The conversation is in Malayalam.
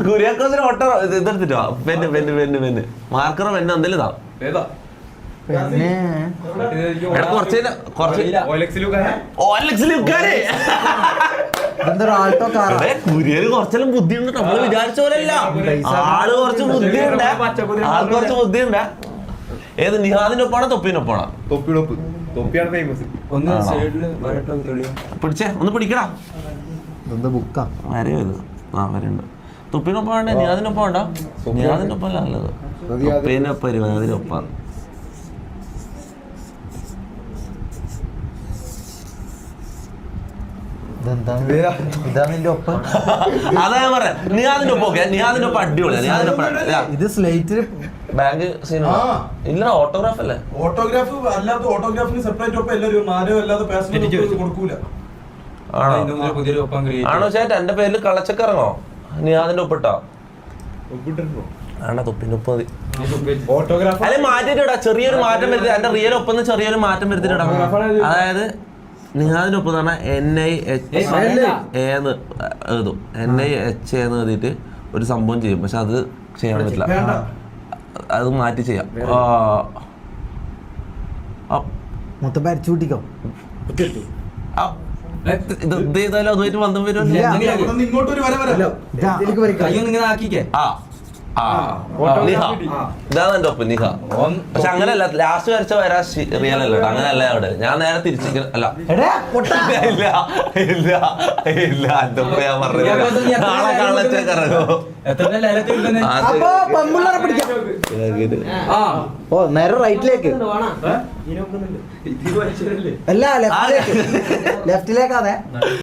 കുര്യാക്കോസിന് ഓട്ടോ ഇതെടുത്തിട്ടോ പെന്ന് മാർക്കറോ പെന്ന് എന്തെങ്കിലും കുര്യര് കുറച്ചെല്ലാം ബുദ്ധിയുണ്ട്. നമ്മള് വിചാരിച്ച പോലെയല്ല, ആള് കുറച്ച് ബുദ്ധിയുണ്ട്. ആൾക്ക് കുറച്ച് ബുദ്ധിയുണ്ട്. ഏത് നിഹാദിന്റെ ഒപ്പാണോ തൊപ്പിന്റെ ഒപ്പാണോ? തൊപ്പിയാണ് ഫേമസ്. പിടിച്ചേ ഒന്ന് പിടിക്കടാ. വരയത് വരണ്ട്. തൊപ്പിനൊപ്പം വേണ്ട, നിഹാദിനൊപ്പം വേണ്ട. നിഹാദിന്റെ ഒപ്പം നല്ലത് തൊപ്പിനൊപ്പം നിഹാദിനൊപ്പാണ്. അതാ ഞാൻ പറയാം, നിഹാദിന്റെ ഒപ്പം ഓക്കെ. നിഹാദിന്റെ ഒപ്പം അടിപൊളിയാ. നിഹാദിന്റെ ഒപ്പം ഇത് സ്ലേറ്റ് ബാങ്ക് സിനിമ ഇല്ല, ഓട്ടോഗ്രാഫ് അല്ലേ? ഓട്ടോഗ്രാഫ് അല്ലാത്ത ഓട്ടോഗ്രാഫിന് സെപ്പറേറ്റ് ഒപ്പം എല്ലാവരും ആരും അല്ലാതെ കൊടുക്കൂല. ആണോ ചേട്ടാ? എന്റെ പേരിൽ കള്ളച്ചക്കിറങ്ങോ? നിഹാദിന്റെ ഒപ്പിട്ടോ? ആണോ തൊപ്പിന്റെ ഒപ്പം മതി. അല്ലെ മാറ്റിട്ടിടാ, ചെറിയൊരു മാറ്റം വരുത്തി. എന്റെ റിയൽ ഒപ്പം ചെറിയൊരു മാറ്റം വരുത്തിട്ടാ. അതായത് നിഹാദിന്റെ ഒപ്പം എന്ന് പറഞ്ഞാൽ NIH എന്ന് എഴുതും. NIH എന്ന് എഴുതിയിട്ട് ഒരു സംഭവം ചെയ്യും. പക്ഷെ അത് ചെയ്യാൻ പറ്റില്ല, അത് മാറ്റി ചെയ്യാം. മൊത്തം പരിച്ചു കൂട്ടിക്കോ. ഇത് ചെയ്താലും അതുമായിട്ട് ബന്ധം വരുമല്ലോ. ഇതാണ് എന്റെ ഒപ്പം നിഹ. പക്ഷെ അങ്ങനെയല്ല, ലാസ്റ്റ് വരച്ച വരാ റിയൽ അല്ല. അങ്ങനെയല്ല അവിടെ. ഞാൻ നേരെ തിരിച്ചു അല്ല ഇല്ല ഇല്ല ഇല്ല എന്റെ ഒപ്പം ഞാൻ പറഞ്ഞത് നാളെ കള്ളച്ചക്കറങ്ങോ. ഓ നേരെ റൈറ്റിലേക്ക് അല്ല ലെഫ്റ്റിലേക്ക്, ലെഫ്റ്റിലേക്കാതെ.